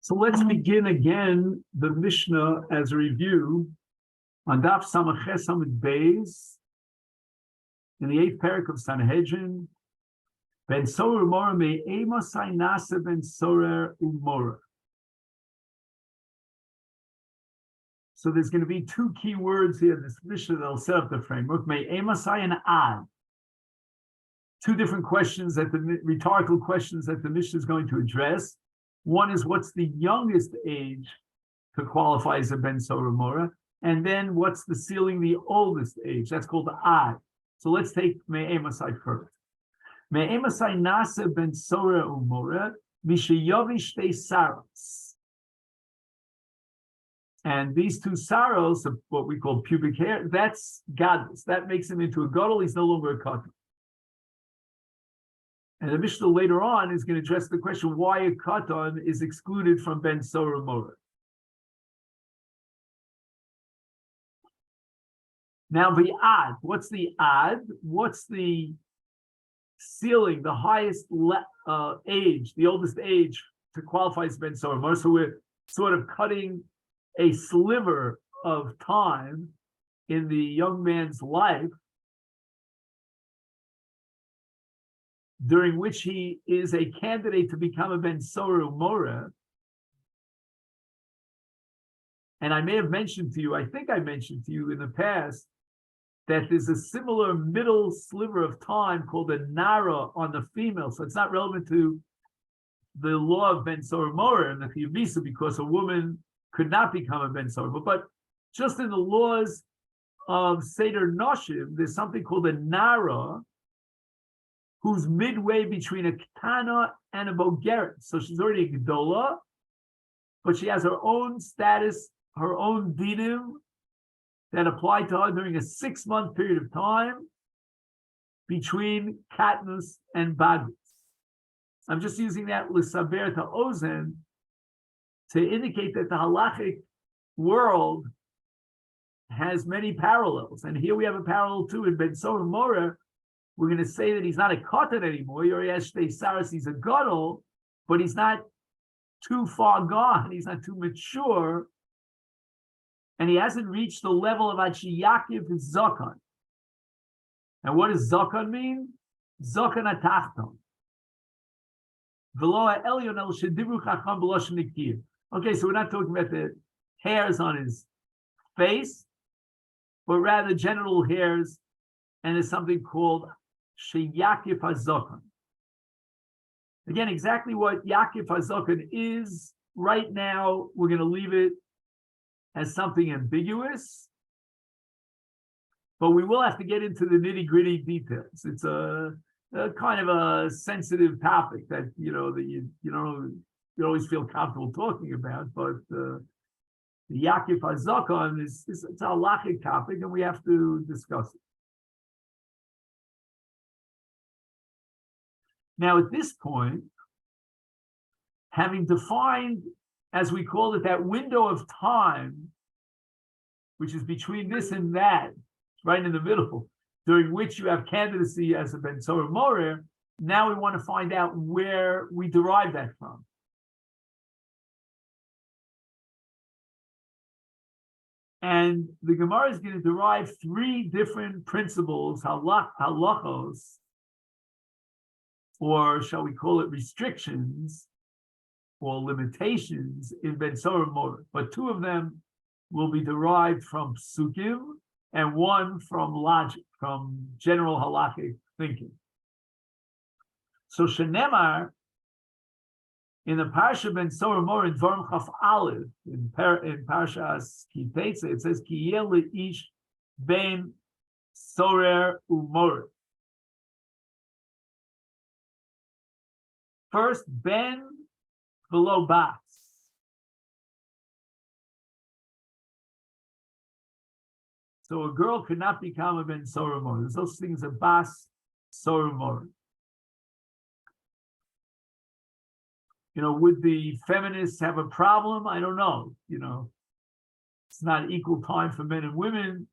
So let's begin again the Mishnah as a review on Daf Masechet Sanhedrin in the 8th parak of Sanhedrin. Ben sorer umora me'emasai nasa ben sorer umora. So there's going to be two key words here in this Mishnah that'll set up the framework. Me'emasai and ad. Two different questions rhetorical questions that the Mishnah is going to address. One is, what's the youngest age to qualify as a ben sorer umora? And then what's the ceiling, the oldest age? That's called the ad. So let's take me'emasai first. Me'emasai nasa ben sorer umora mishayavi shtei saros. And these two saros, what we call pubic hair, that's gadlus. That makes him into a gadol. He's no longer a katan. And the Mishnah later on is going to address the question why a katan is excluded from ben sorer umora. Now the ad, what's the ad? What's the ceiling, the highest age, the oldest age to qualify as ben sorer umora? So we're sort of cutting a sliver of time in the young man's life during which he is a candidate to become a ben sorer umora. And I may have mentioned to you, I think I mentioned to you in the past, that there's a similar middle sliver of time called a nara on the female. So it's not relevant to the law of ben sorer umora and the chiyuv misa, because a woman could not become a ben sorer umora. But just in the laws of Seder Noshim, there's something called a nara, who's midway between a ketana and a bogeret. So she's already a gedola, but she has her own status, her own dinim that apply to her during a 6-month period of time between katnus and bagus. I'm just using that l'saber to ozen to indicate that the halachic world has many parallels. And here we have a parallel too in ben sorer umora. We're going to say that he's not a katan anymore. He's a gadol, but he's not too far gone. He's not too mature. And he hasn't reached the level of Yaakov is Zakan. And what does Zakan mean? Zakan atachton. Okay, so we're not talking about the hairs on his face, but rather genital hairs, and there's something called Yaakov HaZakan. Again, exactly what Yaakov HaZakan is right now, we're going to leave it as something ambiguous, but we will have to get into the nitty-gritty details. It's a kind of a sensitive topic that you always feel comfortable talking about, but the Yaakov HaZakan it's a halachic topic, and we have to discuss it. Now, at this point, having defined, as we call it, that window of time, which is between this and that, right in the middle, during which you have candidacy as a ben sorer umora, now we want to find out where we derive that from. And the Gemara is going to derive 3 different principles, halachos, or shall we call it restrictions or limitations in ben sorer umora. But 2 of them will be derived from psukim and 1 from logic, from general halachic thinking. So shenemar, in the parsha ben sorer umora in Dvarim Chaf Aleph, in Parshas Ki Teitze, it says ki yeh leish ben sorer umora. First, ben below bas. So a girl could not become a ben sorer umora. There's those things a bas sorer umora. Would the feminists have a problem? I don't know. It's not equal time for men and women.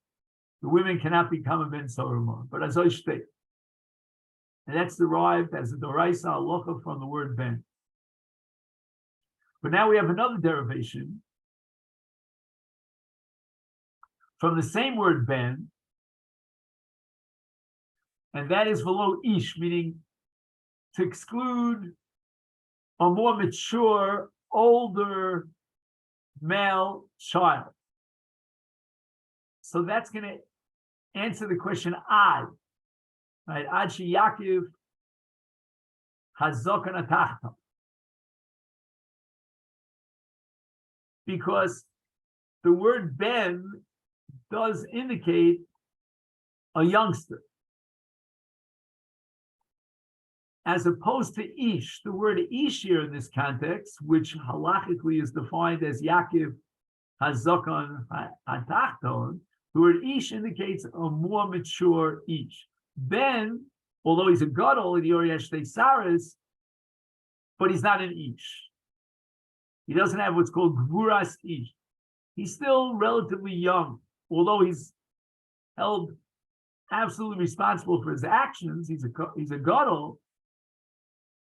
The women cannot become a ben sorer umora. But as I state, and that's derived as a doraisa halacha from the word ben. But now we have another derivation from the same word ben, and that is velo ish, meaning to exclude a more mature, older male child. So that's going to answer the question ad, right? Ad she Yaakov hazokan atachta. Because the word ben does indicate a youngster. As opposed to ish, the word ish here in this context, which halachically is defined as Yaakov hazokan atachton, the word ish indicates a more mature ish. Ben, although he's a gadol in the Oriyesh Saris, but he's not an ish. He doesn't have what's called gvuras ish. He's still relatively young, although he's held absolutely responsible for his actions. He's a gadol.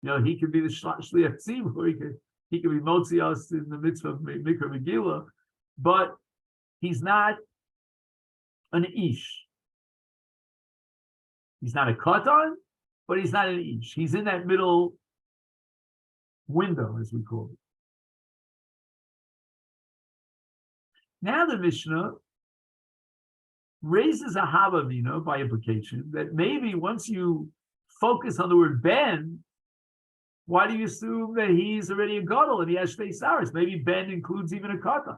You know, he could be the shliach tzibur. He could be motzi us in the mitzvah of Mikra Megillah, but he's not an ish. He's not a katan, but he's not an ish. He's in that middle window, as we call it. Now the Mishnah raises a havamina by implication that maybe once you focus on the word ben, why do you assume that he's already a gadol and he has shtei saris? Maybe ben includes even a katan.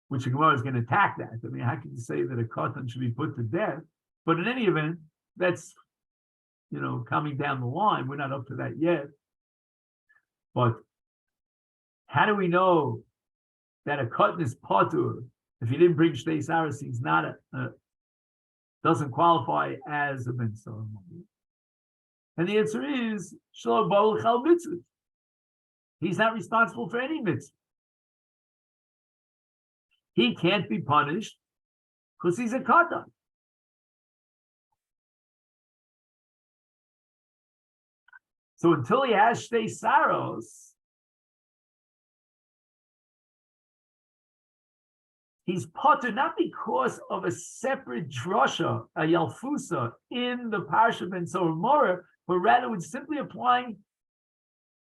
Which the Gemara is going to attack that. I mean, how can you say that a katan should be put to death? But in any event, that's, coming down the line. We're not up to that yet. But how do we know that a katan is patur if he didn't bring shtei saris? He's not doesn't qualify as a ben sarah. And the answer is shelo bo l'chal mitzvah. He's not responsible for any mitzvah. He can't be punished because he's a katan. So until he has shtei saros, he's potter not because of a separate drasha, a yalfusa, in the parsha ben Sorah, but rather with simply applying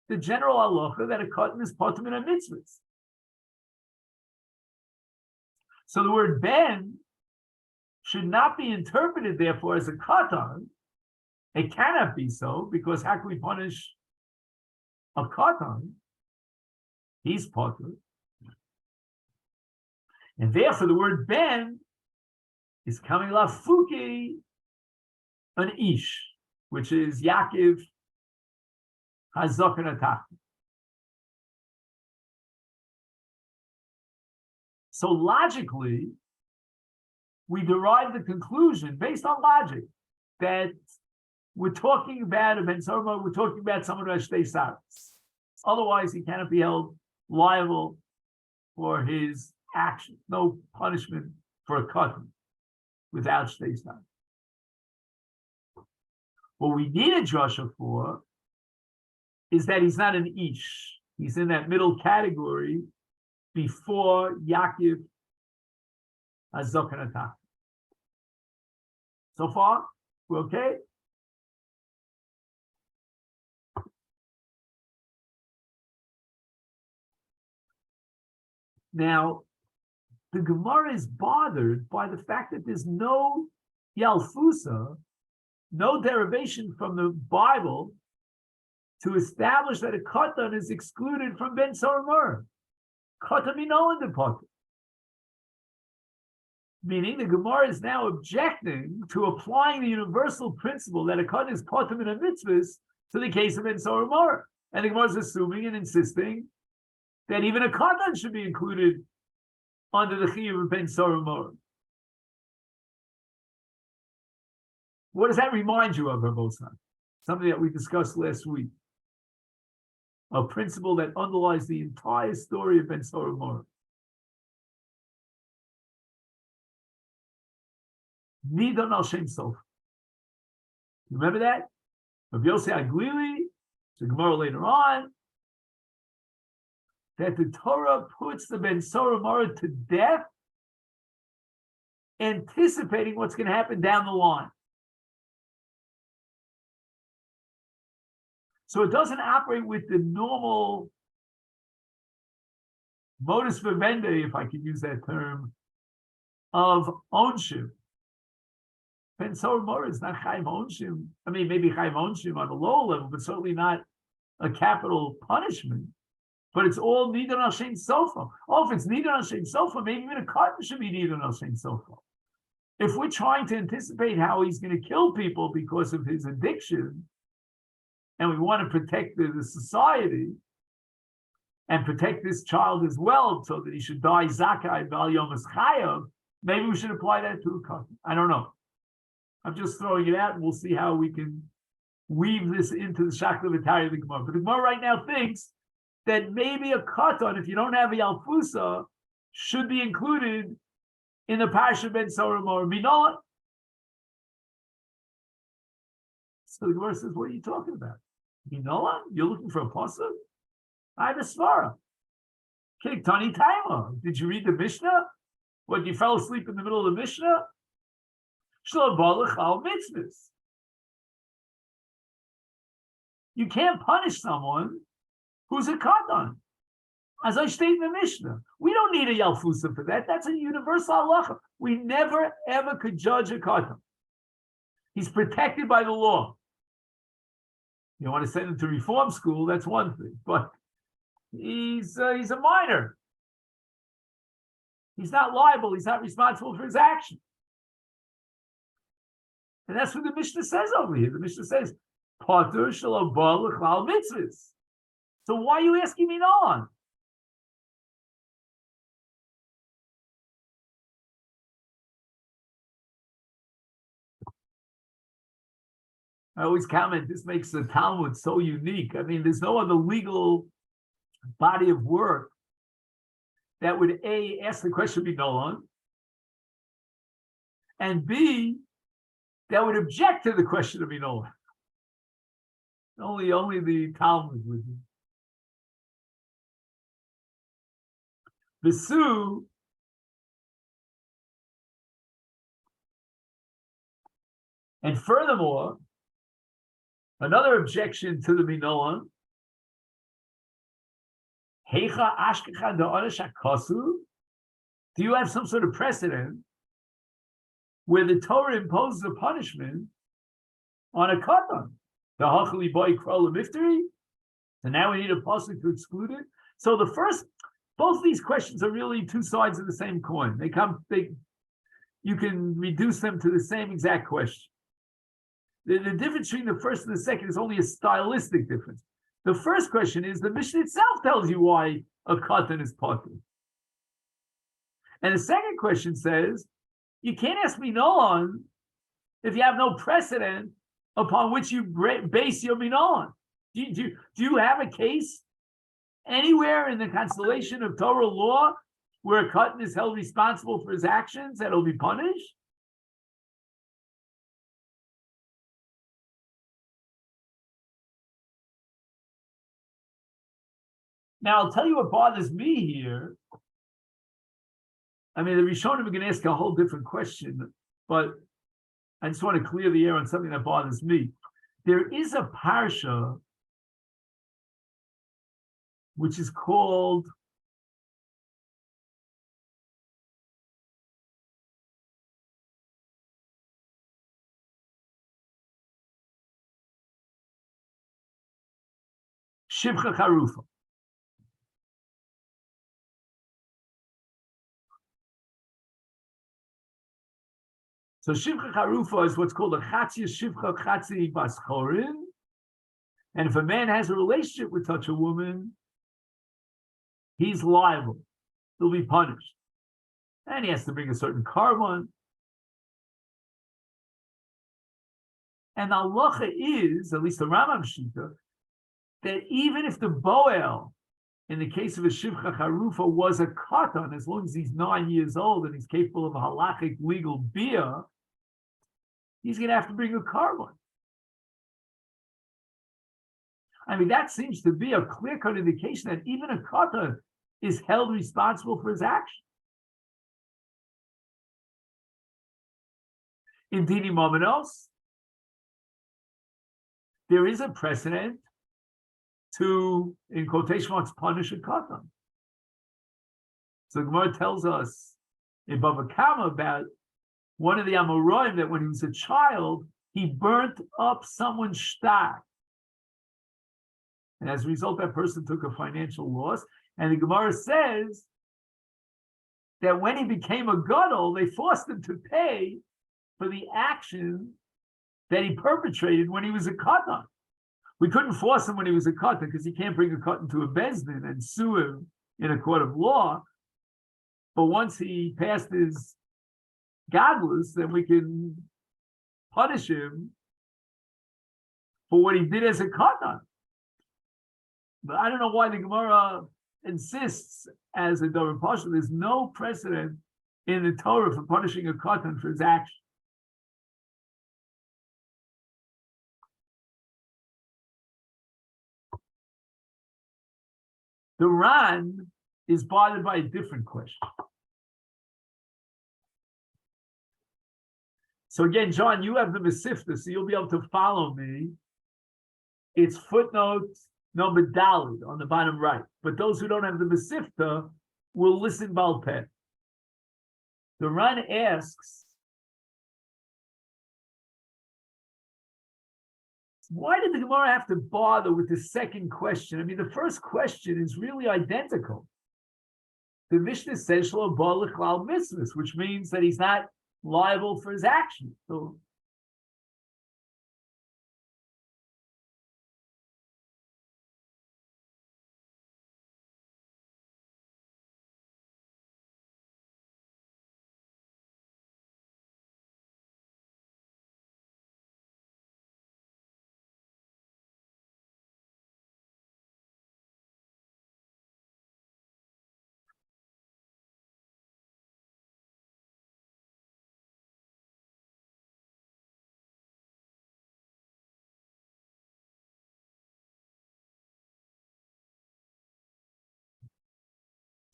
the general halacha that a katan is potter min mitzvahs. So the word ben should not be interpreted, therefore, as a katan. It cannot be so, because how can we punish a katan? He's potter. And therefore, the word ben is coming lafuki, an ish, which is Yaakov hazokan atach. So logically, we derive the conclusion based on logic that we're talking about a ben sarah, we're talking about someone who has shtei saris. Otherwise, he cannot be held liable for his action. No punishment for a katan without shtei saris. What we need a drasha for is that he's not an ish. He's in that middle category before Yaakov hazokan atach. So far, we're okay? Now, the Gemara is bothered by the fact that there's no yalfusa, no derivation from the Bible to establish that a katan is excluded from ben sarah. Katan mino in the potter. Meaning the Gemara is now objecting to applying the universal principle that a katan is potter min mitzvahs to the case of ben sarah. And the Gemara is assuming and insisting that even a katan should be included under the chiyuv of ben sarah. What does that remind you of, Rabbosan? Something that we discussed last week. A principle that underlies the entire story of ben sarah. Nidon al shem sof. Remember that? Rabbi Yossi Aglili So Gemara later on, that the Torah puts the Ben Sora Mara to death, anticipating what's going to happen down the line. So it doesn't operate with the normal modus vivendi, if I could use that term, of onshim. Ben Sora Mora is not Chaim onshim. I mean, maybe Chaim onshim on a low level, but certainly not a capital punishment. But it's all Nidan al Shem Sofa. Oh, if it's Nidan al Shem Sofa, maybe even a cotton should be Nidan al Shem Sofa. If we're trying to anticipate how he's going to kill people because of his addiction, and we want to protect the society and protect this child as well, so that he should die Zakai Bal Yom Chayav, maybe we should apply that to a cotton. I don't know. I'm just throwing it out, and we'll see how we can weave this into the Shakla V'Tari of the Gemara. But the Gemara right now thinks that maybe a katan, if you don't have a Yalfusa, should be included in the Parsha Ben Soram or Minola. So the Gemara says, what are you talking about? Minola? You're looking for a pasuk? I have a svara. Tani Taima. Did you read the Mishnah? What, you fell asleep in the middle of the Mishnah? You can't punish someone who's a katan. As I state in the Mishnah, we don't need a yalfusa for that. That's a universal halacha. We never, ever could judge a katan. He's protected by the law. You want to send him to reform school, that's one thing. But he's a minor. He's not liable. He's not responsible for his action. And that's what the Mishnah says over here. The Mishnah says, Pater shelo ba l'chlal mitzvahs. So why are you asking me on? I always comment, this makes the Talmud so unique. I mean, there's no other legal body of work that would A, ask the question be Nolan, and B, that would object to the question of Nolan. Only the Talmud would. Visu, and furthermore, another objection to the Minolan, Heicha Ashkecha Da'arash HaKasu, do you have some sort of precedent where the Torah imposes a punishment on a katan? The Hachali Boy Krol Mifteri? So now we need a pasuk to exclude it. So both these questions are really two sides of the same coin. You can reduce them to the same exact question. The difference between the first and the second is only a stylistic difference. The first question is the Mishnah itself tells you why a katan is potter. And the second question says, you can't ask me Nolan if you have no precedent upon which you base your Minolan. Do you have a case anywhere in the constellation of Torah law where a katan is held responsible for his actions that will be punished? Now, I'll tell you what bothers me here. I mean, the Rishonim are going to ask a whole different question, but I just want to clear the air on something that bothers me. There is a parsha which is called Shivcha Charufa. So Shivcha Charufa is what's called a Chatzi Shivcha Chatzi Baschorin. And if a man has a relationship with such a woman, he's liable. He'll be punished. And he has to bring a certain carbon. And the halacha is, at least the Rambam Shita, that even if the Boel, in the case of a Shivcha Charufa, was a katan, as long as he's 9 years old and he's capable of a halachic legal bia, he's going to have to bring a carbon. I mean, that seems to be a clear-cut indication that even a katan is held responsible for his action. In Dini Momenos, there is a precedent to, in quotation marks, punish a katan. So the Gemara tells us in Bava Kama about one of the Amoraim that when he was a child, he burnt up someone's shtar. And as a result, that person took a financial loss. And the Gemara says that when he became a gadol, they forced him to pay for the action that he perpetrated when he was a katan. We couldn't force him when he was a katan because he can't bring a katan to a bezdin and sue him in a court of law. But once he passed his gadlus, then we can punish him for what he did as a katan. But I don't know why the Gemara insists as a Dover Pasha. There's no precedent in the Torah for punishing a katan for his action. The Ran is bothered by a different question. So again, John, you have the Masifta, so you'll be able to follow me. It's footnote number Daled on the bottom right. But those who don't have the Masifta will listen Baal Peh. The Ran asks, why did the Gemara have to bother with the second question? I mean, the first question is really identical. The Mishnah says, Shlo Bo L'Chlal Mitzvahs, which means that he's not liable for his actions.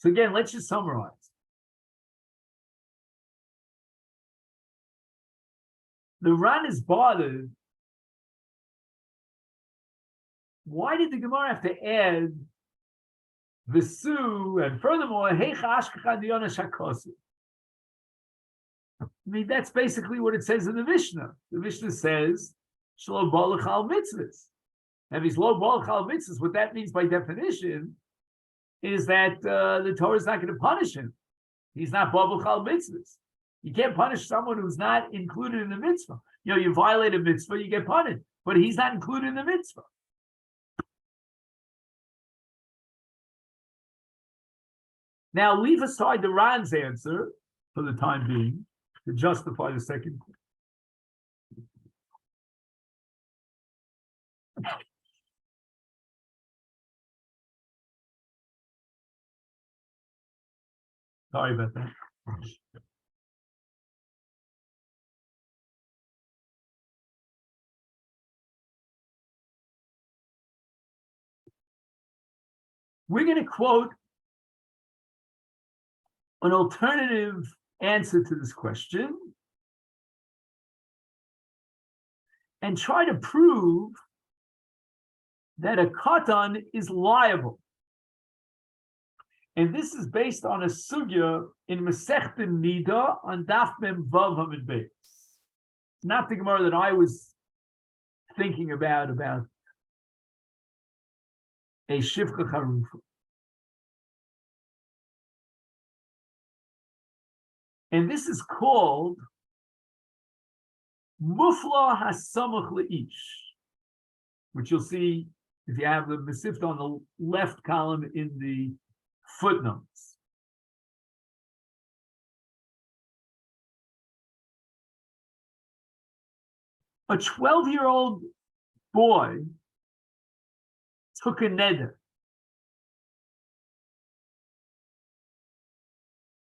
So again, let's just summarize. The Ran is bothered. Why did the Gemara have to add Visu and furthermore, Heicha Ashkecha Diyona Shakosu? I mean, that's basically what it says in the Mishnah. The Mishnah says, Shlo Bo L'Chal Mitzvahs. And if he's Lo Bo L'Chal Mitzvahs, what that means by definition is that the Torah is not going to punish him. He's not Bo L'Chal Mitzvahs. You can't punish someone who's not included in the mitzvah. You know, you violate a mitzvah, you get punished, but he's not included in the mitzvah. Now, leave aside the Ran's answer for the time being to justify the second question. Sorry about that. We're going to quote an alternative answer to this question and try to prove that a katan is liable. And this is based on a sugya in Masechet Nida on Daf Mem Vav Hamid Beis. Not the Gemara that I was thinking about a Shivcha Charufa. And this is called Mufla Hasamach Le'ish, which you'll see if you have the Masifta on the left column in the footnotes. A 12-year-old boy took a neder.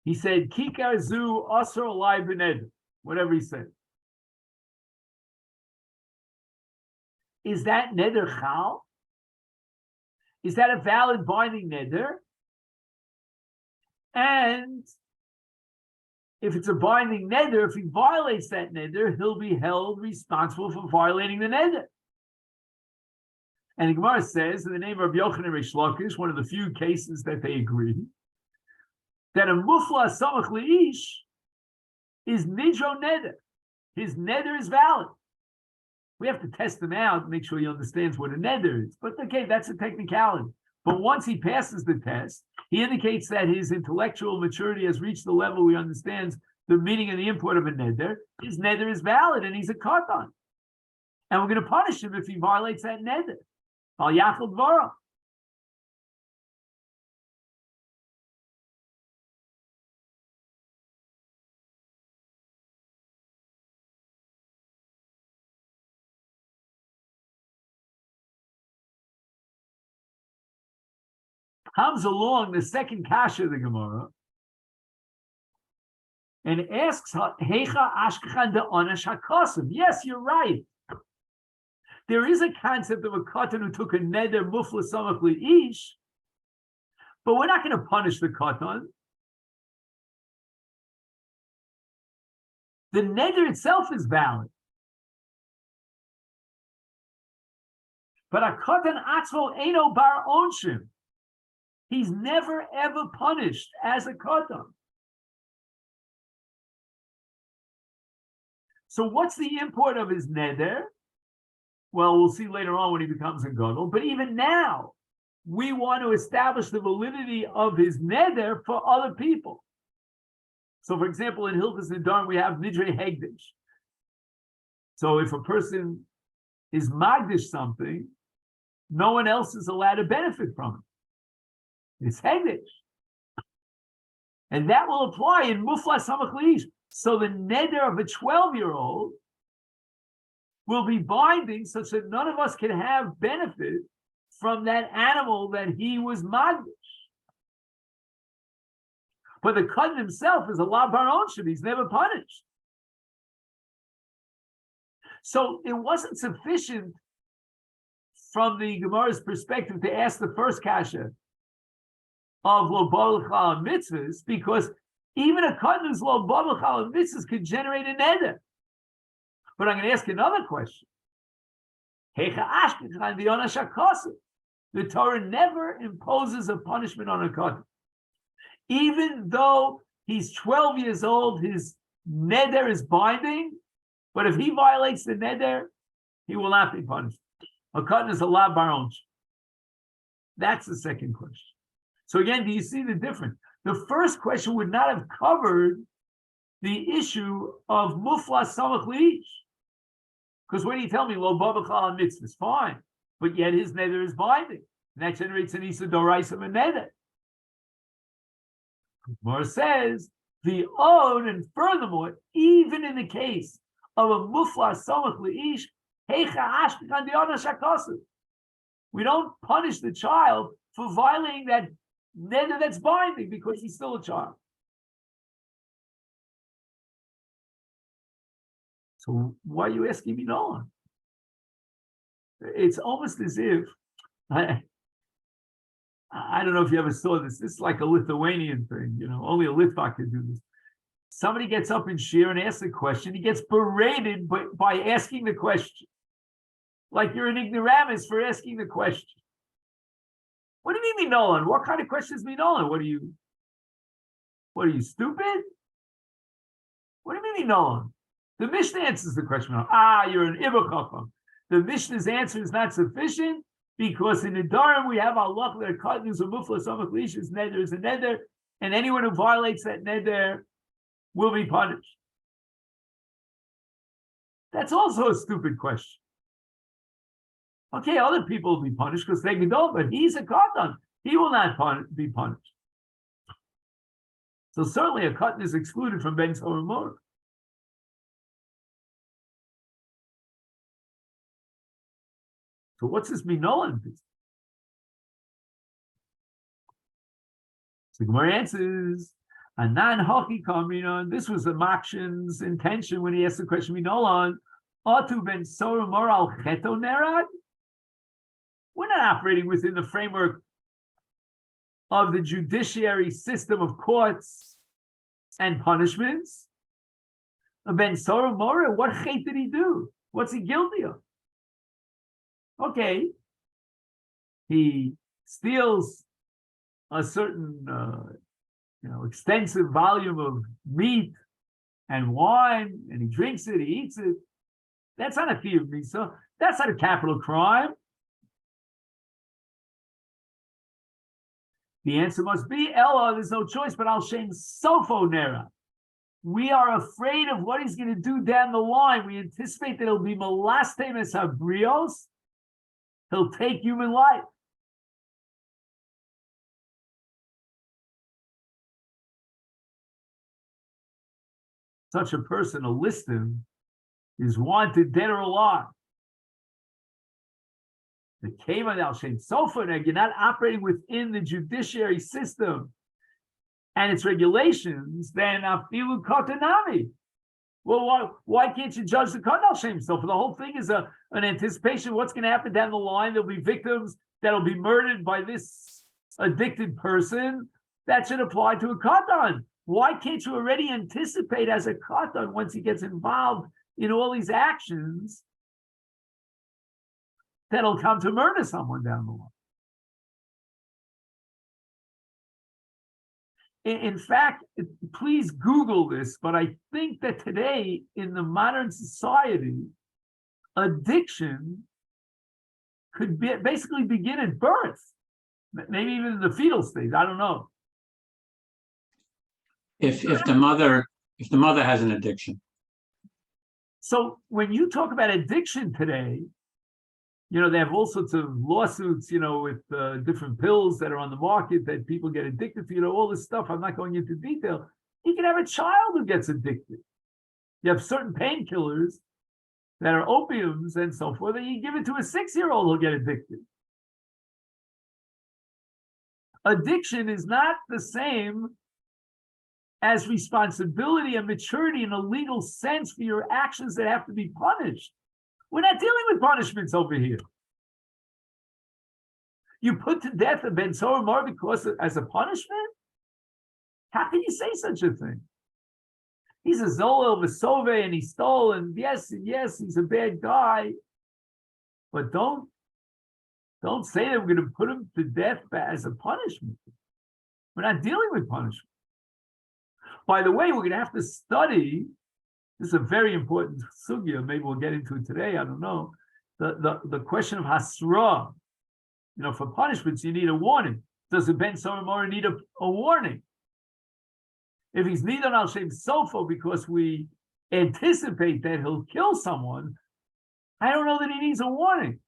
He said, Kikar zu asr alai b'neder, whatever he said. Is that neder chal? is that a valid binding neder? And if it's a binding neder, if he violates that neder, he'll be held responsible for violating the neder. And the Gemara says, in the name of Yochanan Reish Lakish, one of the few cases that they agree, that a mufla samach leish is nidro neder. His neder is valid. We have to test him out, make sure he understands what a neder is. But okay, that's a technicality. But once he passes the test, he indicates that his intellectual maturity has reached the level where he understands the meaning and the import of a neder. His neder is valid, and he's a katan. And we're going to punish him if he violates that neder. Al yachal dvara. Comes along the second kasha of the Gemara and asks, Heicha ashkechan de onash hakosim. Yes, you're right. There is a concept of a katan who took a neder mufla samach leish, but we're not going to punish the katan. The neder itself is valid. But a katan atzmo eino bar onshim. He's never ever punished as a katan. So what's the import of his neder? Well, we'll see later on when he becomes a gadol. But even now, we want to establish the validity of his neder for other people. So, for example, in Hilchos Nedarim, we have nidrei hegdish. So if a person is magdish something, no one else is allowed to benefit from it. It's hegdish. And that will apply in mufla samach leish. So the neder of a 12-year-old will be binding such that none of us can have benefit from that animal that he was magdish. But the katan himself is a la bar onshim. He's never punished. So it wasn't sufficient from the Gemara's perspective to ask the first kasha of lo bavachal mitzvahs, because even a katan who's lo bavachal mitzvahs could generate a neder. But I'm going to ask another question. The Torah never imposes a punishment on a katan. Even though he's 12 years old, his neder is binding, but if he violates the neder, he will not be punished. A katan is a la bar onshim. That's the second question. So again, do you see the difference? The first question would not have covered the issue of mufla samach leish. Because when you tell me lo bavachal mitzvah is fine, but yet his neder is binding, and that generates an isa doraisa and neder. Gemara says the own, and furthermore, even in the case of a mufla samach leish, heicha ashkechan de'onash hakosim, we don't punish the child for violating that neder that's binding because he's still a child. So why are you asking me no? It's almost as if, I don't know if you ever saw this. This is like a Lithuanian thing, only a Litvak can do this. Somebody gets up in shir and asks a question. He gets berated by asking the question. Like you're an ignoramus for asking the question. What do you mean, Nolan? What kind of questions mean, Nolan? What are you, stupid? What do you mean, Nolan? The Mishnah answers the question. You're an Ibn Chacham. The Mishnah's answer is not sufficient because in the Nedarim we have Allah that katan is a mufla samach leish, neder is a neder, and anyone who violates that neder will be punished. That's also a stupid question. Okay, other people will be punished because they don't, but he's a katan. He will not be punished. So certainly a katan is excluded from Ben Tzor Mor. So what's this minolan? So Gemara answers, Anan Hochi Kamrinon. This was the Makshin's intention when he asked the question minolan. Atu ben Tzor Mor al cheto nerad. We're not operating within the framework of the judiciary system of courts and punishments. Ben Sora Mora, what hate did he do? What's he guilty of? Okay, he steals a certain, extensive volume of meat and wine, and he drinks it, he eats it. That's not a chiyuv misa. That's not a capital crime. The answer must be Ella. There's no choice, but al shem sofo nera. We are afraid of what he's going to do down the line. We anticipate that he'll be molastem es habrios. He'll take human life. Such a person, a listim, is wanted dead or alive. The Keva Al Shem Sofa, you're not operating within the judiciary system and its regulations, then Afilu Kotanami. Well, why can't you judge the Kodal Shem Sofa? The whole thing is an anticipation of what's going to happen down the line. There'll be victims that'll be murdered by this addicted person. That should apply to a Katan. Why can't you already anticipate as a Katan once he gets involved in all these actions that'll come to murder someone down the line? In fact, please Google this, but I think that today in the modern society, addiction could basically begin at birth, maybe even in the fetal stage. I don't know. If the mother has an addiction. So when you talk about addiction today, they have all sorts of lawsuits, with different pills that are on the market that people get addicted to, all this stuff. I'm not going into detail. You can have a child who gets addicted. You have certain painkillers that are opiums and so forth, and you give it to a 6-year-old who'll get addicted. Addiction is not the same as responsibility and maturity in a legal sense for your actions that have to be punished. We're not dealing with punishments over here. You put to death a Ben Tzor Mar because as a punishment? How can you say such a thing? He's a Zolel Vesove and he stole, and yes, he's a bad guy. But don't say that we're going to put him to death as a punishment. We're not dealing with punishment. By the way, we're going to have to study. This is a very important sugya. Maybe we'll get into it today. I don't know. The question of hasra. For punishments, you need a warning. Does the Ben Soromora need a warning? If he's nidon al shem sofo because we anticipate that he'll kill someone, I don't know that he needs a warning.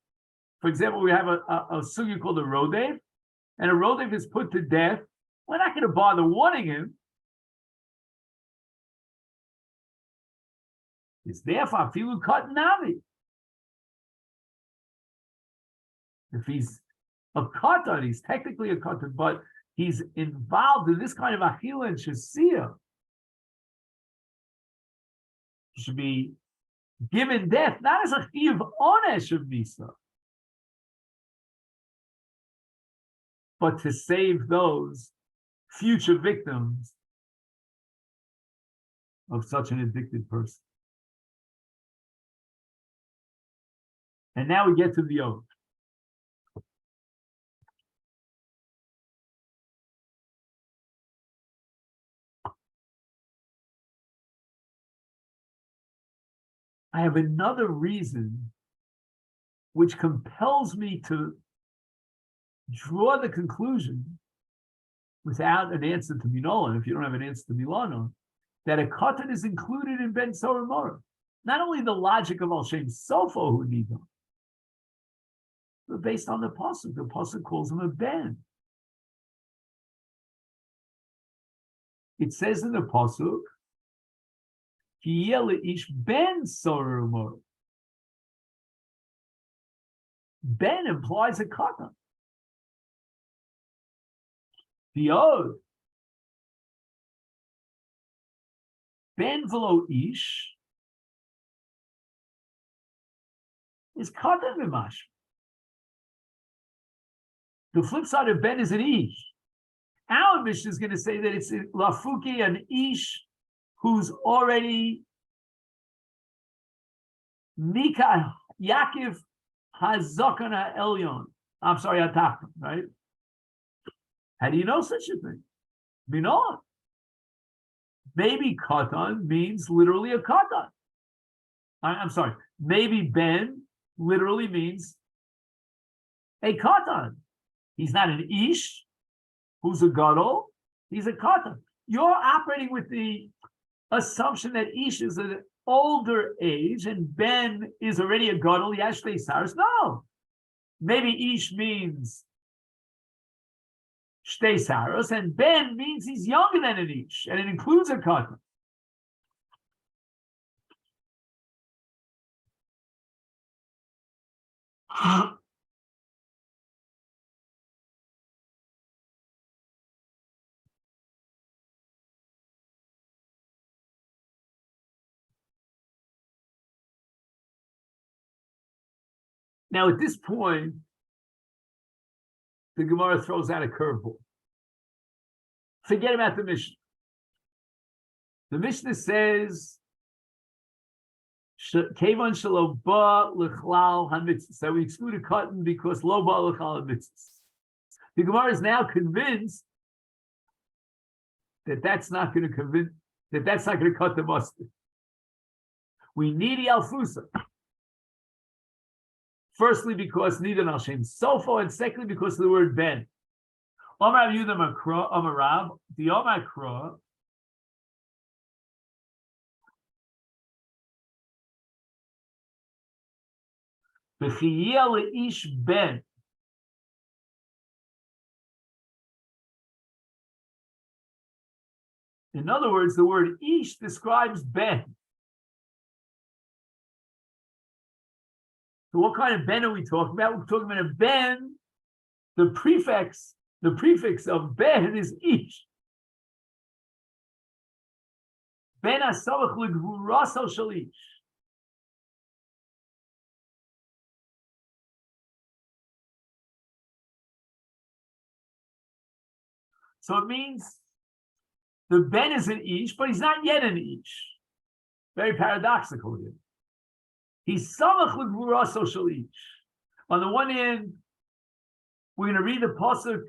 For example, we have a sugya called a rodev, and a rodev is put to death. We're not going to bother warning him. It's therefore filu katan. If he's a katan, he's technically a katan, but he's involved in this kind of achila and shasiyah. He should be given death, not as a chiyuv onesh of misa, but to save those future victims of such an addicted person. And now we get to the oath. I have another reason which compels me to draw the conclusion without an answer to Milano, if you don't have an answer to Milano, that a katan is included in Ben Soromora. Not only the logic of Al Shem Sofo who need them, but based on the pasuk. The pasuk calls him a ben. It says in the pasuk, "Ki ish ben soromor." Ben implies a katan. The oath, ben v'lo ish, is katan v'mash. The flip side of Ben is an ish. Our Mishnah is going to say that it's lafuki, an ish who's already Mika Yaakov Hazakana Elyon. I'm sorry, Atachton, right? How do you know such a thing? Minot. Maybe katan means literally a katan. I'm sorry. Maybe Ben literally means a katan. He's not an ish who's a gadol. He's a katan. You're operating with the assumption that ish is an older age and Ben is already a gadol. Yashtei saros. No. Maybe ish means shtei saros, and Ben means he's younger than an ish, and it includes a katan. Now, at this point, the Gemara throws out a curveball. Forget about the Mishnah. The Mishnah says, "Kevan shelo ba lechlal hamitzvos." So we exclude a cotton because lo ba lechlal hamitzvos. The Gemara is now convinced that that's not going to cut the mustard. We need Alfusa. Firstly, because Nidan al Shem Sofo, and secondly, because of the word Ben. Omar Yudah Makra, Omar Rab, the Omar Kra. B'chiyel ish Ben. In other words, the word ish describes Ben. So what kind of Ben are we talking about? We're talking about a Ben. The prefix of Ben is ish. Ben asavach l'gvurasal shalish. So it means the Ben is an ish, but he's not yet an ish. Very paradoxical here. He's samach l'gvurasal shalish. On the one hand, we're going to read the pasuk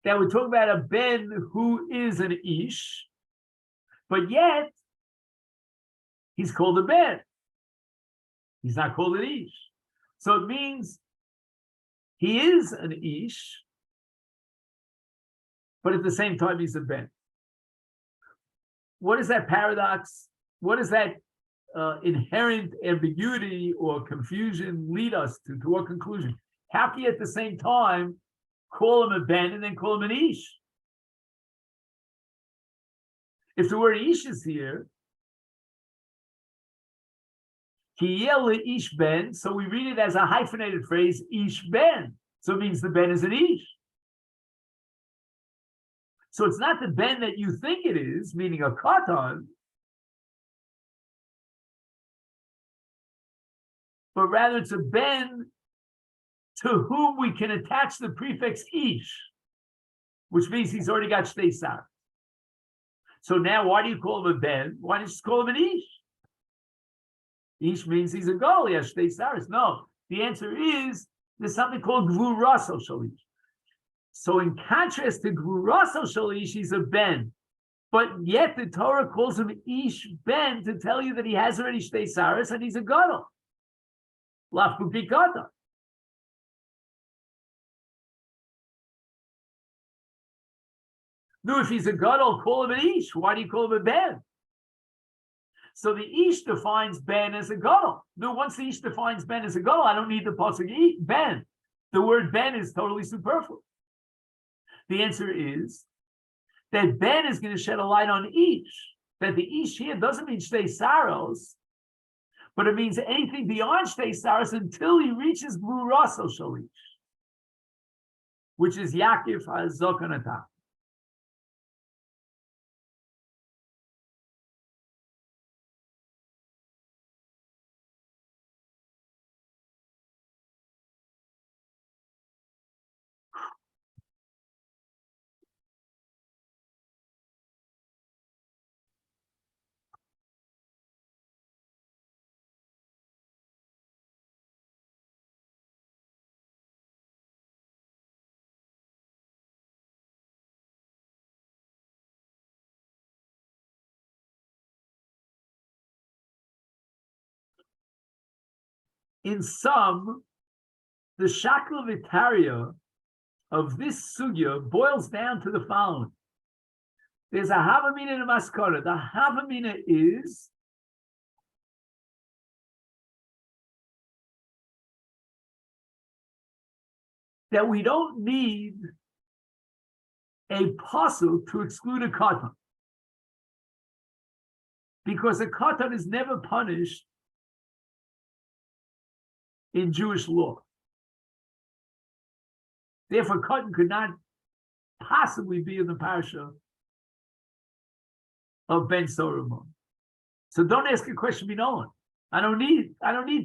that we're talking about a Ben who is an ish, but yet he's called a Ben. He's not called an ish. So it means he is an ish, but at the same time he's a Ben. What is that paradox? What is that inherent ambiguity or confusion lead us to what conclusion? How can you at the same time call him a Ben and then call him an ish? If the word ish is here, Kiyel ish Ben, so we read it as a hyphenated phrase, ish Ben. So it means the Ben is an ish. So it's not the Ben that you think it is, meaning a katan, but rather it's a Ben to whom we can attach the prefix ish, which means he's already got shtei saros. So now why do you call him a Ben? Why don't you just call him an ish? Ish means he's a goal, he has shtei saros. No, the answer is there's something called gvurasal shalish. So in contrast to gvurasal shalish, he's a Ben. But yet the Torah calls him ish Ben to tell you that he has already shtei saros and he's a gadol. Lafkuki kata. No, if he's a gadol, call him an ish. Why do you call him a Ben? So the ish defines Ben as a gadol. No, once the ish defines Ben as a gadol, I don't need the pasuk Ben. The word Ben is totally superfluous. The answer is that Ben is going to shed a light on ish. That the ish here doesn't mean shtei saros, but it means anything beyond shtei saros until he reaches gvurasal shalish, which is Yaakov HaZokan. in sum, the shakla vitaria of this sugya boils down to the following. There's a havamina and a maskara. The havamina is that we don't need a pasuk to exclude a katan, because a katan is never punished in Jewish law. Therefore, katan could not possibly be in the parasha of Ben Solomon. So don't ask a question be known. I don't need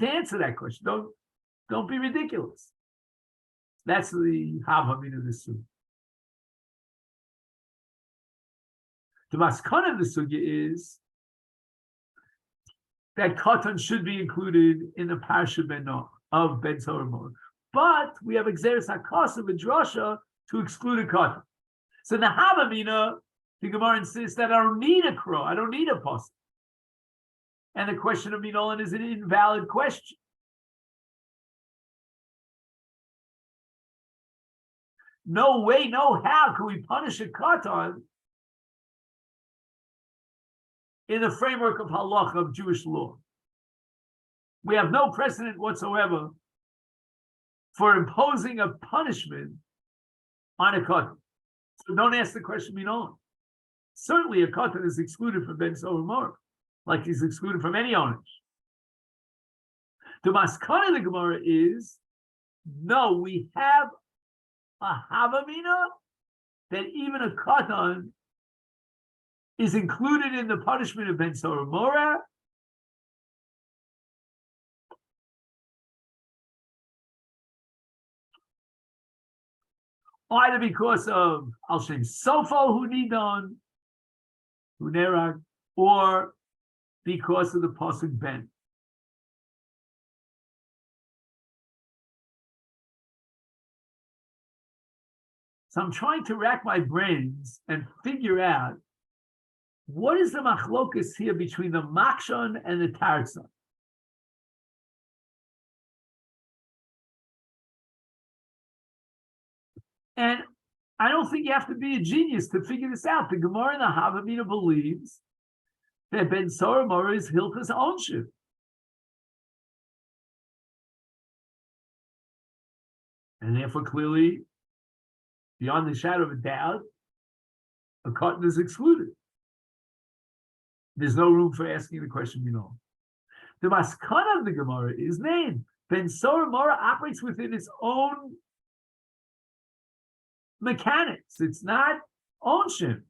to answer that question. Don't be ridiculous. That's the havamina of the sugya. The maskana of the sugya is that katan should be included in the parasha of Ben Solomon. But we have exeris hakasa v'drasha to exclude a katan. So the havamina, the Gemara insists that I don't need a crow, I don't need a pasuk. And the question of minolan is an invalid question. No way, no how can we punish a katan in the framework of halacha of Jewish law. We have no precedent whatsoever for imposing a punishment on a katan. So don't ask the question minolan. Certainly a katan is excluded from Ben Solomon, like he's excluded from any onus. The maskana of the Gemara is, no, we have a havamina that even a katan is included in the punishment of Ben Solomon, either because of Al Shem Sofo who nidon, who nerag, or because of the pasuk Ben. So I'm trying to rack my brains and figure out what is the machlokas here between the Makshon and the Tarzan. And I don't think you have to be a genius to figure this out. The Gemara and the Havamina believes that Ben Solomon is Hilchas Onshiv. And therefore, clearly, beyond the shadow of a doubt, a katan is excluded. There's no room for asking the question, The maskana of the Gemara is named. Ben Solomon operates within its own mechanics. It's not onshin.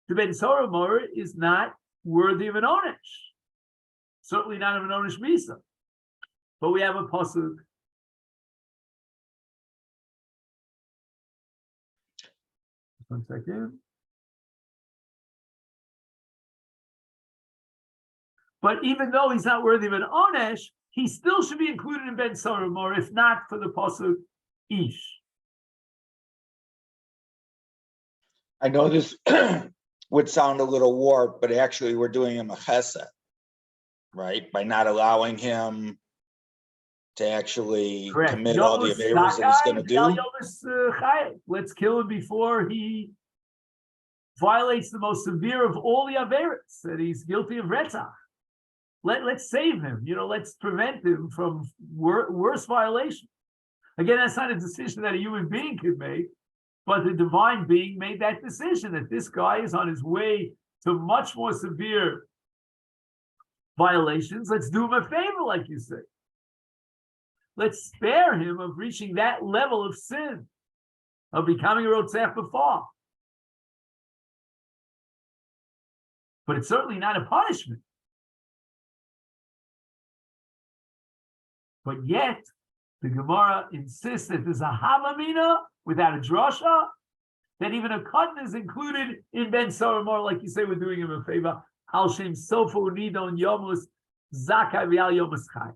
The Ben Solomon is not worthy of an onish. Certainly not of an onish misa. But we have a pasuk. One second. But even though he's not worthy of an onesh, he still should be included in Ben Solomon, if not for the pasuk ish. I know this would sound a little warped, but actually we're doing him a chesed, right? By not allowing him to actually commit all the averos that he's going to do. Let's kill him before he violates the most severe of all the averos, that he's guilty of retzach. Let's save him. Let's prevent him from worse violation. Again, that's not a decision that a human being could make, but the divine being made that decision that this guy is on his way to much more severe violations. Let's do him a favor, like you say. Let's spare him of reaching that level of sin, of becoming a rotzach b'far. But it's certainly not a punishment. But yet, the Gemara insists that there's a havamina without a drasha, that even a katan is included in Ben Solomon, like you say, we're doing him a favor. Al Shem Sofo Nidon Yomus Zakai V'al Yomus Chai.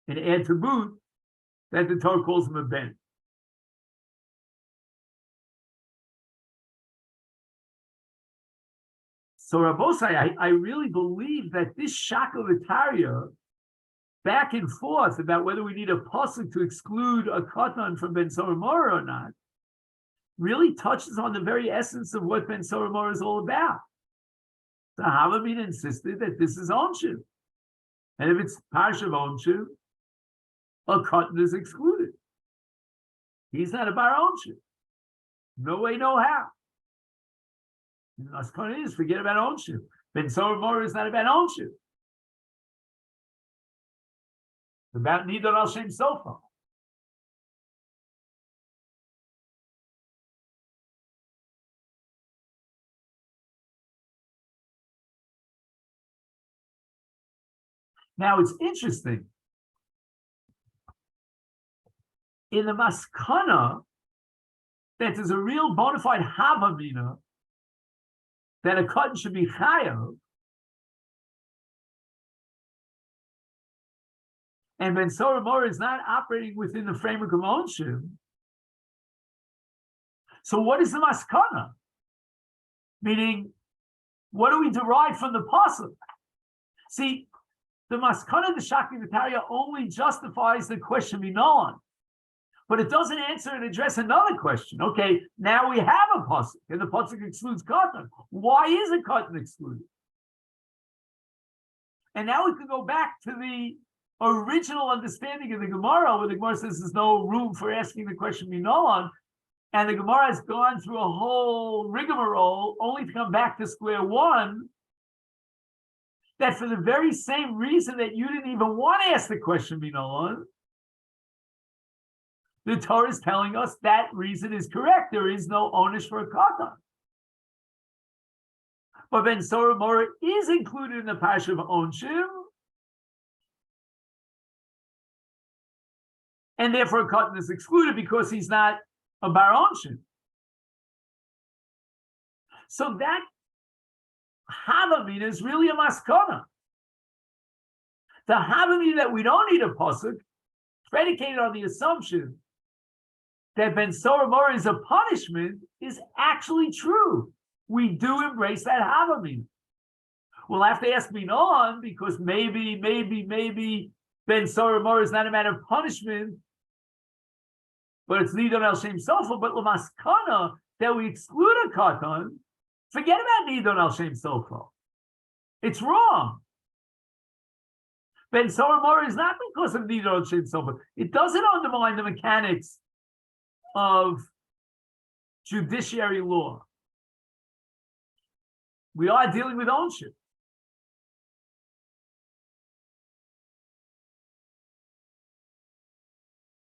And add to boot that the Torah calls him a Ben. So Rabbosai, I really believe that this Shakovitaria, back and forth about whether we need a pasuk to exclude a katan from Ben Soramora or not, really touches on the very essence of what Ben Soramora is all about. The Havamina insisted that this is onshu, and if it's parsha of onshu, a katan is excluded. He's not a bar onshu. No way, no how. Naskana is forget about onshu. Ben Soramora is not about onshu. It's about Nidon al Shem Sofa. Now it's interesting. In the Maskana, that there's a real bona fide Havamina that a katan should be chayav, and Ben Soramora is not operating within the framework of Onshim. So what is the Maskana? Meaning, what do we derive from the pasuk? See, the Maskana, the Shakovitaria, only justifies the question Minoan, but it doesn't answer and address another question. Okay, now we have a pasuk, and the pasuk excludes katan. Why is a katan excluded? And now we can go back to the original understanding of the Gemara, where the Gemara says there's no room for asking the question Minoan, and the Gemara has gone through a whole rigmarole only to come back to square one, that for the very same reason that you didn't even want to ask the question Minoan, the Torah is telling us that reason is correct. There is no onish for a katan. But Ben Soramora is included in the parsha of Onshim, and therefore a katan is excluded because he's not a bar Onshim. So that Havamina is really a maskana. The Havamina that we don't need a pasuk, predicated on the assumption that Ben Soramora is a punishment, is actually true. We do embrace that Havamina. We'll have to ask Minon, because maybe Ben Soramora is not a matter of punishment, but it's Nidon al Shem Sofa. But Lamaskana, that we exclude a katan, forget about Nidon al Shem Sofa. It's wrong. Ben Soramora is not because of Nidon al Shem Sofa. It doesn't undermine the mechanics of judiciary law. We are dealing with ownership.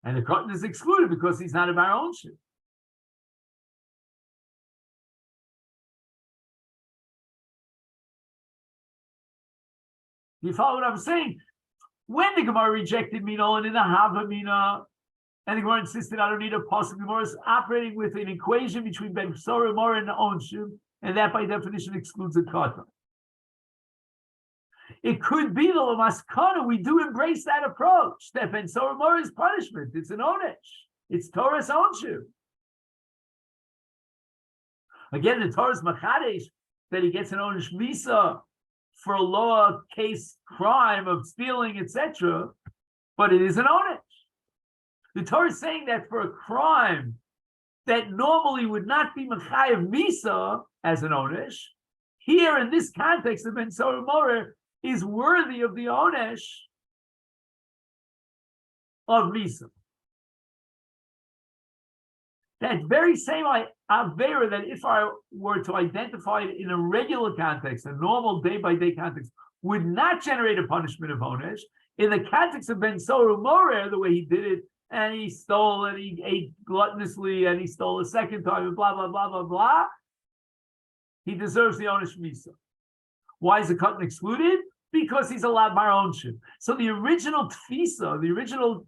And the katan is excluded because he's not of our ownership. You follow what I'm saying? When the Gemara rejected Minon in the Havamina, and the Gemara insisted I don't need a pasuk, the Gemara is operating with an equation between Ben Soramora and the Onshim, and that by definition excludes the katan. It could be the Lamaskana, we do embrace that approach, that Ben Soramora is punishment, it's an onesh, it's Torah's Onshim. Again, the Torah's Machadesh, that he gets an onesh misa for a law case crime of stealing, etc., but it is an onesh. The Torah is saying that for a crime that normally would not be Mechayev Misa as an onesh, here in this context of Ben Soramora is worthy of the onesh of Misa. That very same Avera, that if I were to identify it in a regular context, a normal day-by-day context, would not generate a punishment of onesh. In the context of Ben Soramora, the way he did it, and he stole and he ate gluttonously and he stole a second time and blah, blah, blah, blah, blah, he deserves the onesh misa. Why is the katan excluded? Because he's allowed bar onshim. So the original tfisa, the original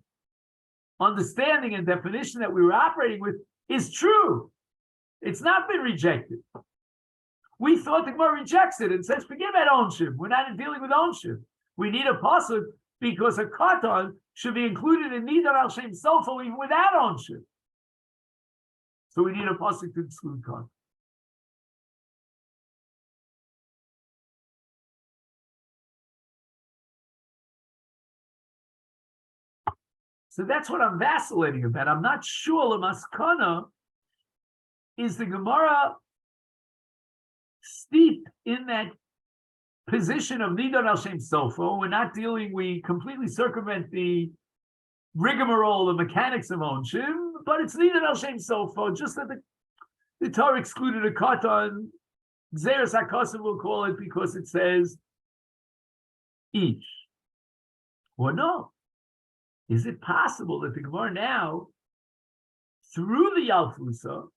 understanding and definition that we were operating with is true. It's not been rejected. We thought the Gemara rejects it and says, forget about onshim. We're not dealing with onshim. We need a pasuk because a katan should be included in Nidon al Shem Sofa even without onshim. So we need a pasuk to exclude katan. So that's what I'm vacillating about. I'm not sure Lamaskana is the Gemara steeped in that position of Nidon al Shem Sofo. We're not dealing, we completely circumvent the rigmarole, the mechanics of Onshim, but it's Nidon al Shem Sofo, just that the Torah excluded a katan, Zeres HaKosim will call it because it says each. Or no. Is it possible that the Gemara now, through the Yalfusa,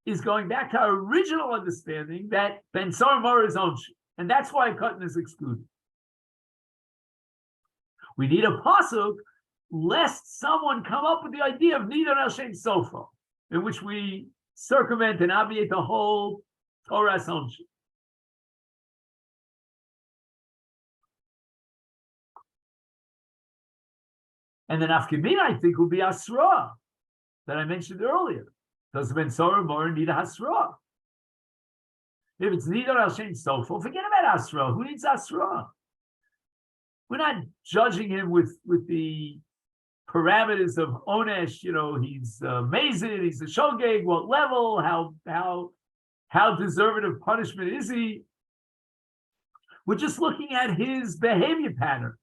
is going back to our original understanding that Ben Saramor is Onshim, and that's why katan is excluded? We need a pasuk lest someone come up with the idea of Nidon al Shem Sofa, in which we circumvent and obviate the whole Torah Onshim. And then Afkamina, I think, will be Asra, that I mentioned earlier. Does Ben Saramor need a Hasra? If it's Nidon al Shem Sofa, forget about Asra. Who needs Asra? We're not judging him with the parameters of Onesh. He's amazing, he's a shogeg, what level, how deserving of punishment is he? We're just looking at his behavior pattern.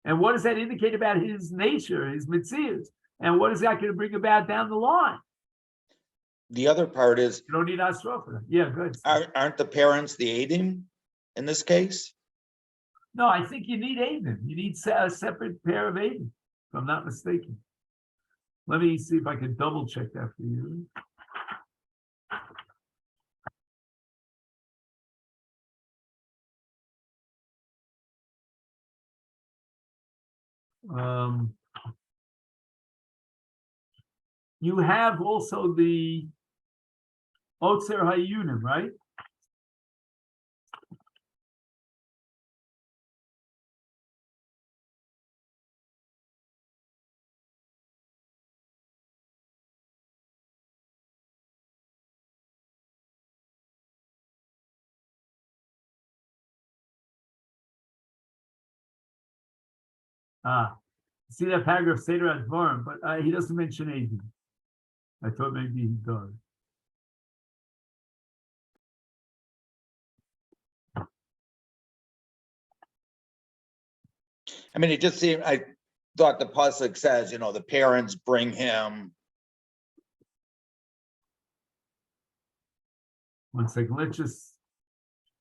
And what does that indicate about his nature, his mitzvahs? And what is that going to bring about down the line? The other part is, You don't need Asra for that. Yeah, good. aren't the parents the Adim in this case? No, I think you need Aiden. You need a separate pair of Aiden, if I'm not mistaken. Let me see if I can double check that for you. You have also the Otzer Hayunim, right? See that paragraph Seder Advarim, but he doesn't mention Aiden. I thought maybe he does. I mean, it just seemed, I thought the pasuk says, the parents bring him. One second, let's just,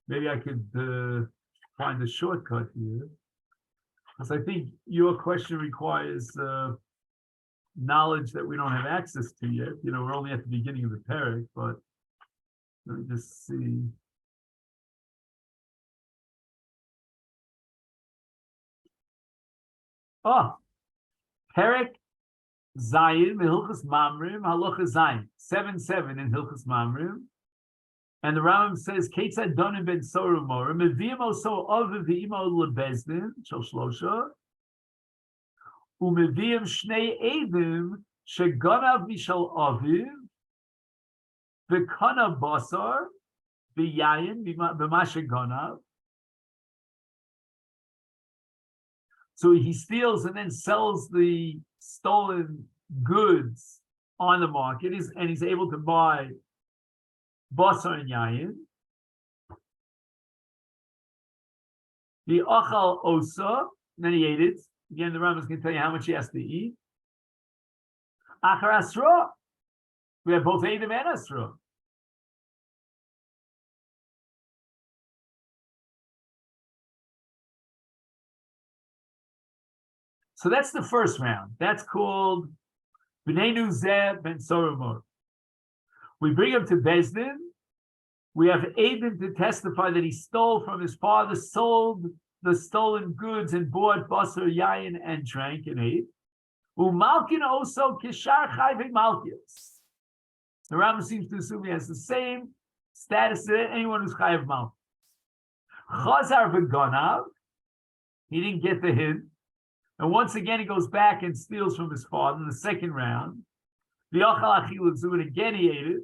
maybe I could find a shortcut here. Because I think your question requires knowledge that we don't have access to yet. We're only at the beginning of the parak, but let me just see. Parak Zayin, Hilchas Mamrim, Halacha Zayin, 7:7 in Hilchas Mamrim. And the Rambam says, Ketzad Donim ben Soromor, Meviim oso aviv v'imo lebezdin, shel shlosha, umeviim shnei edim, shegonav mishal aviv, v'kana basar, v'yayin, b'ma shegonav. So he steals and then sells the stolen goods on the market, and he's able to buy basar and yayin. The achal osa, and then he ate it. Again, the Rambam is going to tell you how much he has to eat. Achar asra. We have both Edom and asra. So that's the first round. That's called B'nei Zeh ben Soromor. We bring him to Bezdin. We have Aiden to testify that he stole from his father, sold the stolen goods, and bought basar, yayin, and drank and ate. Umalkin also kishar chayve malkios. The Rambam seems to assume he has the same status as anyone who's chayav malkios. Chazar v'ganav. He didn't get the hint. And once again, he goes back and steals from his father in the second round. V'yochal achilu zu, and again he ate it.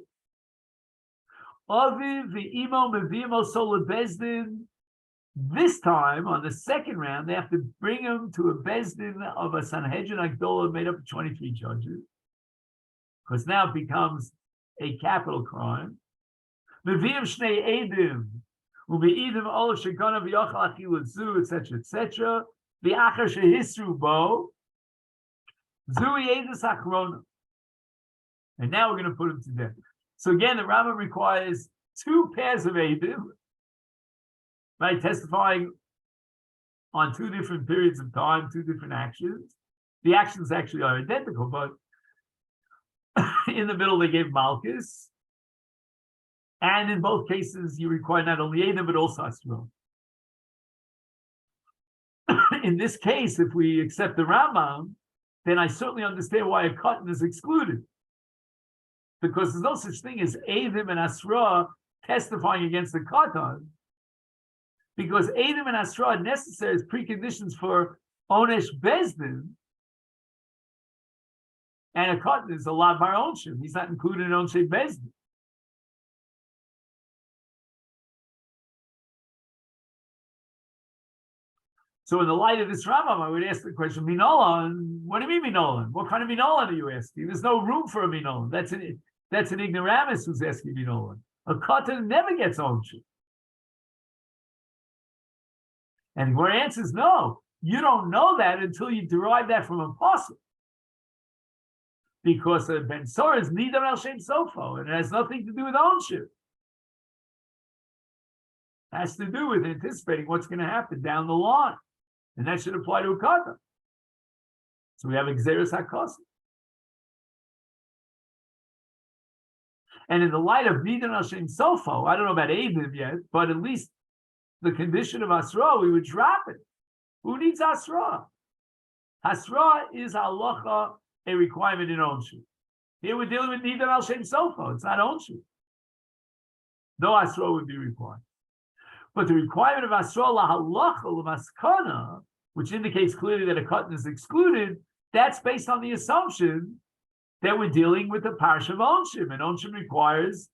Aviv v'imo mevimo so lebezdin This time, on the second round, they have to bring him to a Bezdin of a Sanhedrin Agdola made up of 23 judges, because now it becomes a capital crime. Meviim shnei edim, u'be'idim olav shekana v'yochal achilu zu, etc., etc. V'achar shehisru bo, zui edus achrona. And now we're going to put him to death. So again, the Rambam requires 2 pairs of edim, right, testifying on 2 different periods of time, 2 different actions. The actions actually are identical, but in the middle they gave Malchus. And in both cases, you require not only Edom, but also Asro. In this case, if we accept the Rambam, then I certainly understand why a Katan is excluded. Because there's no such thing as Edom and Asra testifying against the Katan. Because Edom and Asra are necessary as preconditions for Onesh Bezdin. And a Katan is a Lav Bar Onshim. He's not included in Onesh Bezdin. So in the light of this Rambam, I would ask the question, Minolan, what do you mean Minolan? What kind of Minolan are you asking? There's no room for a Minolan. That's an ignoramus who's asking Minolan. A Katan never gets ownership. And your answer is no. You don't know that until you derive that from apostle. Because a Ben Sora is Nidam El Shem Sofo, and it has nothing to do with ownership. It has to do with anticipating what's going to happen down the line. And that should apply to a katan. So we have Xeris HaKosim. And in the light of Nidam El Shem Sofo, I don't know about Eidim yet, but at least the condition of Asra, we would drop it. Who needs Asra? Asra is halacha, a requirement in ownership. Here we're dealing with Nidam El Shem Sofo. It's not ownership. No Asra would be required. But the requirement of Asra la halacha l'maskana, which indicates clearly that a katan is excluded, that's based on the assumption that we're dealing with the parsha of Onshim, and Onshim requires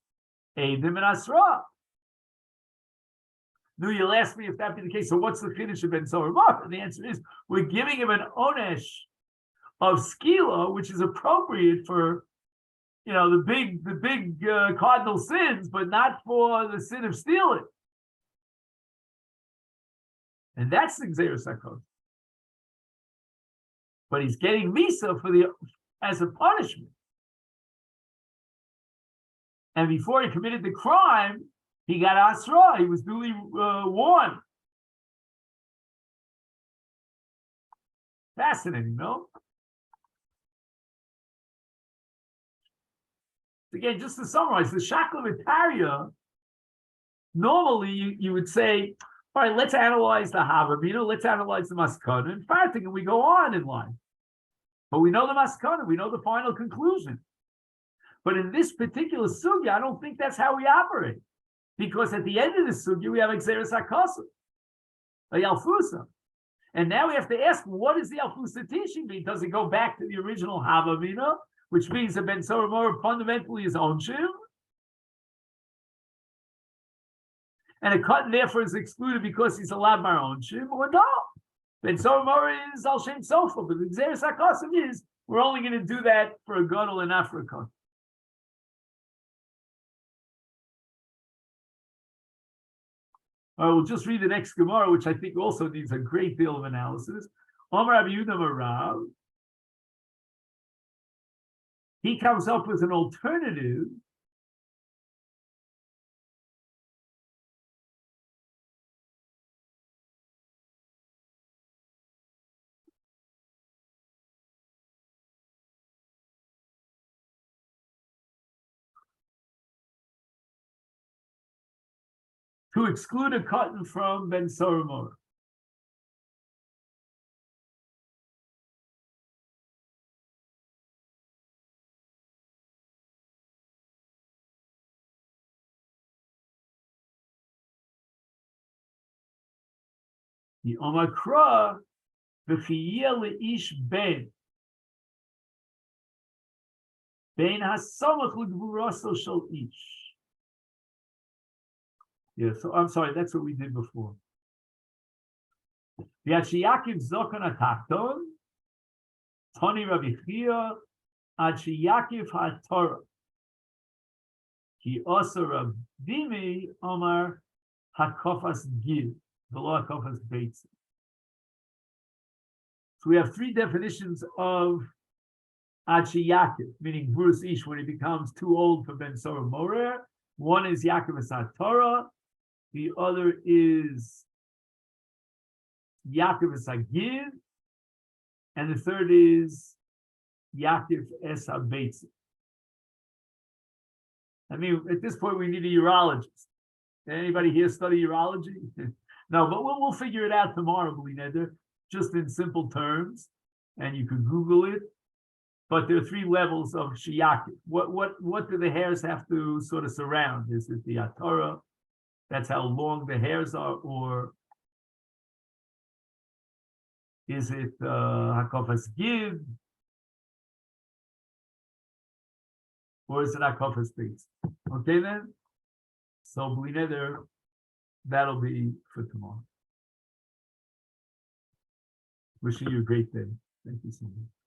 Eidim and Asra. Now you'll ask me if that be the case, so what's the finish of Ben Zorah? And the answer is, we're giving him an onesh of skila, which is appropriate for, the big cardinal sins, but not for the sin of stealing. And that's the Xeris HaKosim. But he's getting Misa as a punishment. And before he committed the crime, he got Asra. He was duly warned. Fascinating, no? Again, just to summarize, the Shakla Vitaria, normally you would say, all right, let's analyze the Havamina, let's analyze the Maskana, and Farting, and we go on in line. But we know the Maskana, we know the final conclusion. But in this particular sugya, I don't think that's how we operate. Because at the end of the sugya, we have Xeris HaKosim, a Yalfusa. And now we have to ask, what is the Yalfusa teaching me? Does it go back to the original Havamina, which means that Ben Soromor fundamentally is Onshim? And a katan therefore is excluded because he's allowed Mar Onshim, or no? Ben Soromor is Al Shem Sofa, but the Xeris HaKosim is, we're only going to do that for a gadol and not for a katan. All right, we'll just read the next Gemara, which I think also needs a great deal of analysis. Omar Rabbi Yehuda Marav, he comes up with an alternative to exclude a katan from Ben Soromor. The Omakra, the leish ben hasamach l'gvuraso shel ish. Yeah, so I'm sorry, that's what we did before. V'Yachiyakiv Zokon Atachton, Toni Rabbi Chia, Achiyakiv HaTorah. Ki also Rav Dimi Omar Hakofas Gil, the law Hakofas Beitz. So we have three definitions of Achi Yaakov, meaning Bruce Ish, when he becomes too old for Ben Sora Morer. One is Yaakov Asat Torah, the other is Yaakov Asagir, and the third is Yaakov Esa Beitz. I mean, at this point, we need a urologist. Anybody here study urology? No, but we'll figure it out tomorrow, Blineder, just in simple terms, and you can Google it. But there are three levels of Shiyakif. What do the hairs have to sort of surround? Is it the Atorah? That's how long the hairs are, or is it Hakofas Giv? Or is it Hakofas Beitz? Okay then? So Blineder, that'll be for tomorrow. Wishing you a great day. Thank you so much.